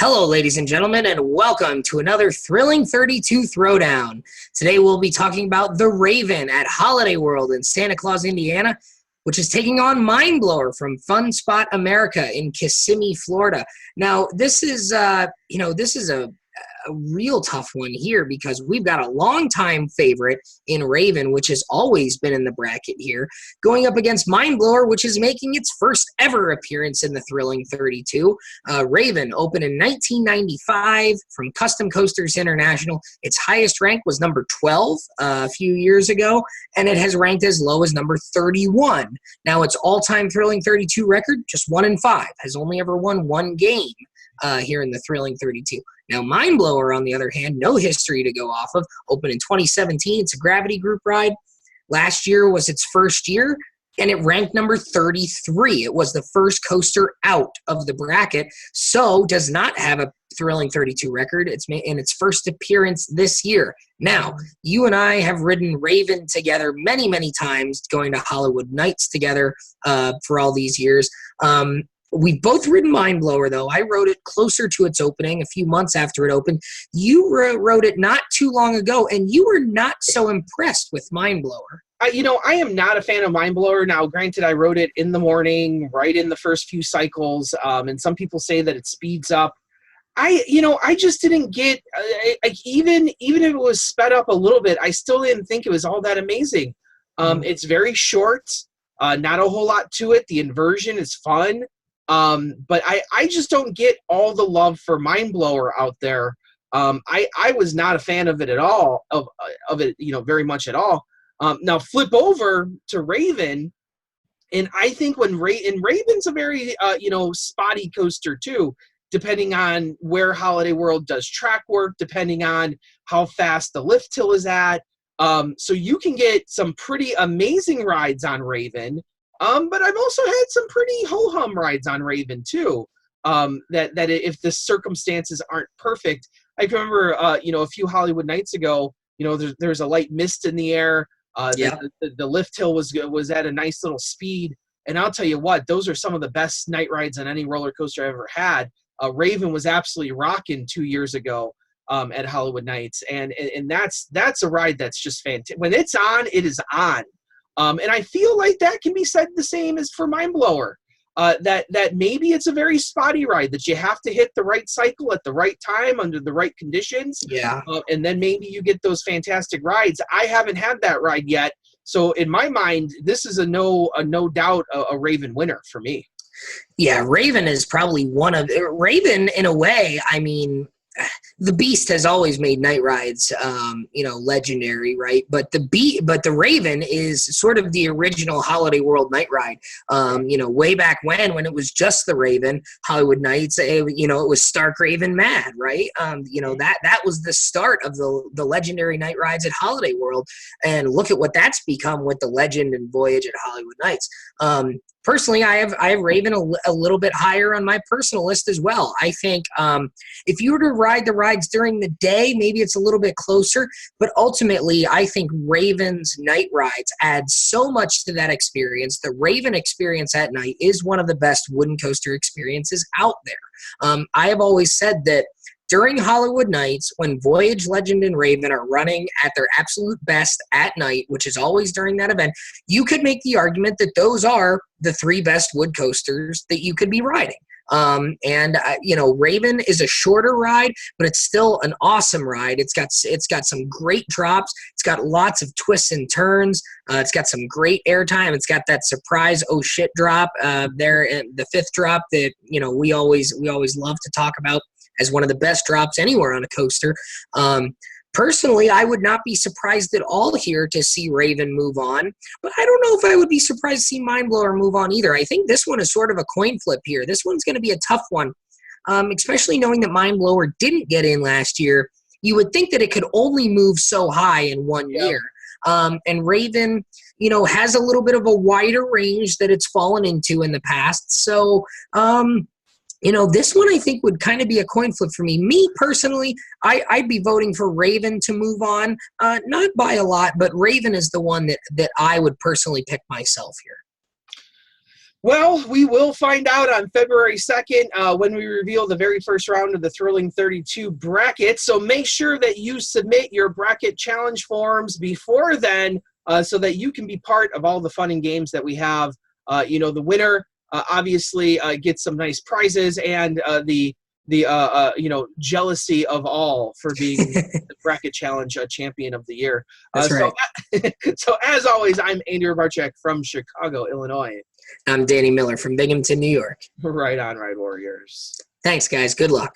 Hello, ladies and gentlemen, and welcome to another thrilling 32 Throwdown. Today we'll be talking about the Raven at Holiday World in Santa Claus, Indiana, which is taking on Mindblower from Fun Spot America in Kissimmee, Florida. Now, this is a real tough one here because we've got a longtime favorite in Raven, which has always been in the bracket here, going up against Mindblower, which is making its first ever appearance in the thrilling 32. Raven opened in 1995 from Custom Coasters International. Its highest rank was number 12 a few years ago, and it has ranked as low as number 31. Now, its all-time thrilling 32 record, just 1-5, has only ever won one game here in the thrilling 32. Now, Mindblower, on the other hand, no history to go off of. Opened in 2017. It's a gravity group ride. Last year was its first year, and it ranked number 33. It was the first coaster out of the bracket, so does not have a thrilling 32 record. It's in its first appearance this year. Now, you and I have ridden Raven together many, many times, going to Hollywood Nights together for all these years. We've both ridden Mindblower, though. I rode it closer to its opening, a few months after it opened. You rode it not too long ago, and you were not so impressed with Mindblower. I am not a fan of Mindblower. Now, granted, I rode it in the morning, right in the first few cycles, and some people say that it speeds up. I just didn't get, even if it was sped up a little bit, I still didn't think it was all that amazing. It's very short, not a whole lot to it. The inversion is fun. But I just don't get all the love for Mindblower out there. I was not a fan of it at all, of it, very much at all. Now flip over to Raven, and I think Raven's a very, spotty coaster too, depending on where Holiday World does track work, depending on how fast the lift hill is at. So you can get some pretty amazing rides on Raven. But I've also had some pretty ho-hum rides on Raven too. That if the circumstances aren't perfect, I can remember, a few Hollywood nights ago, there's a light mist in the air. The lift hill was at a nice little speed, and I'll tell you what, those are some of the best night rides on any roller coaster I've ever had. Raven was absolutely rocking 2 years ago at Hollywood Nights, and that's a ride that's just fantastic. When it's on, it is on. And I feel like that can be said the same as for Mindblower. That maybe it's a very spotty ride, that you have to hit the right cycle at the right time under the right conditions. Yeah. And then maybe you get those fantastic rides. I haven't had that ride yet. So in my mind, this is a no doubt a Raven winner for me. Yeah, Raven is probably Raven in a way. I mean, the Beast has always made night rides, legendary, right? But the Raven is sort of the original Holiday World night ride. Way back when it was just the Raven, Hollywood Nights, it was Stark Raven Mad, right? That was the start of the legendary night rides at Holiday World, and look at what that's become with the Legend and Voyage at Hollywood Nights. Personally, I have Raven a little bit higher on my personal list as well. I think if you were to ride the rides during the day, maybe it's a little bit closer. But ultimately, I think Raven's night rides add so much to that experience. The Raven experience at night is one of the best wooden coaster experiences out there. I have always said that during Hollywood Nights, when Voyage, Legend, and Raven are running at their absolute best at night, which is always during that event, you could make the argument that those are the three best wood coasters that you could be riding. Raven is a shorter ride, but it's still an awesome ride. It's got some great drops. It's got lots of twists and turns. It's got some great airtime. It's got that surprise oh shit drop there, and the fifth drop that we always love to talk about as one of the best drops anywhere on a coaster. Personally, I would not be surprised at all here to see Raven move on, but I don't know if I would be surprised to see Mindblower move on either. I think this one is sort of a coin flip here. This one's going to be a tough one, especially knowing that Mindblower didn't get in last year. You would think that it could only move so high in 1 year. And Raven, has a little bit of a wider range that it's fallen into in the past. So, this one I think would kind of be a coin flip for me. Me personally, I'd be voting for Raven to move on, not by a lot, but Raven is the one that I would personally pick myself here. Well, we will find out on February 2nd when we reveal the very first round of the Thrilling 32 bracket. So make sure that you submit your bracket challenge forms before then so that you can be part of all the fun and games that we have. The winner obviously gets some nice prizes and the jealousy of all for being the bracket challenge champion of the year. That's right. So as always, I'm Andrew Barczyk from Chicago, Illinois. I'm Danny Miller from Binghamton, New York. Right on, Ride Warriors. Thanks, guys. Good luck.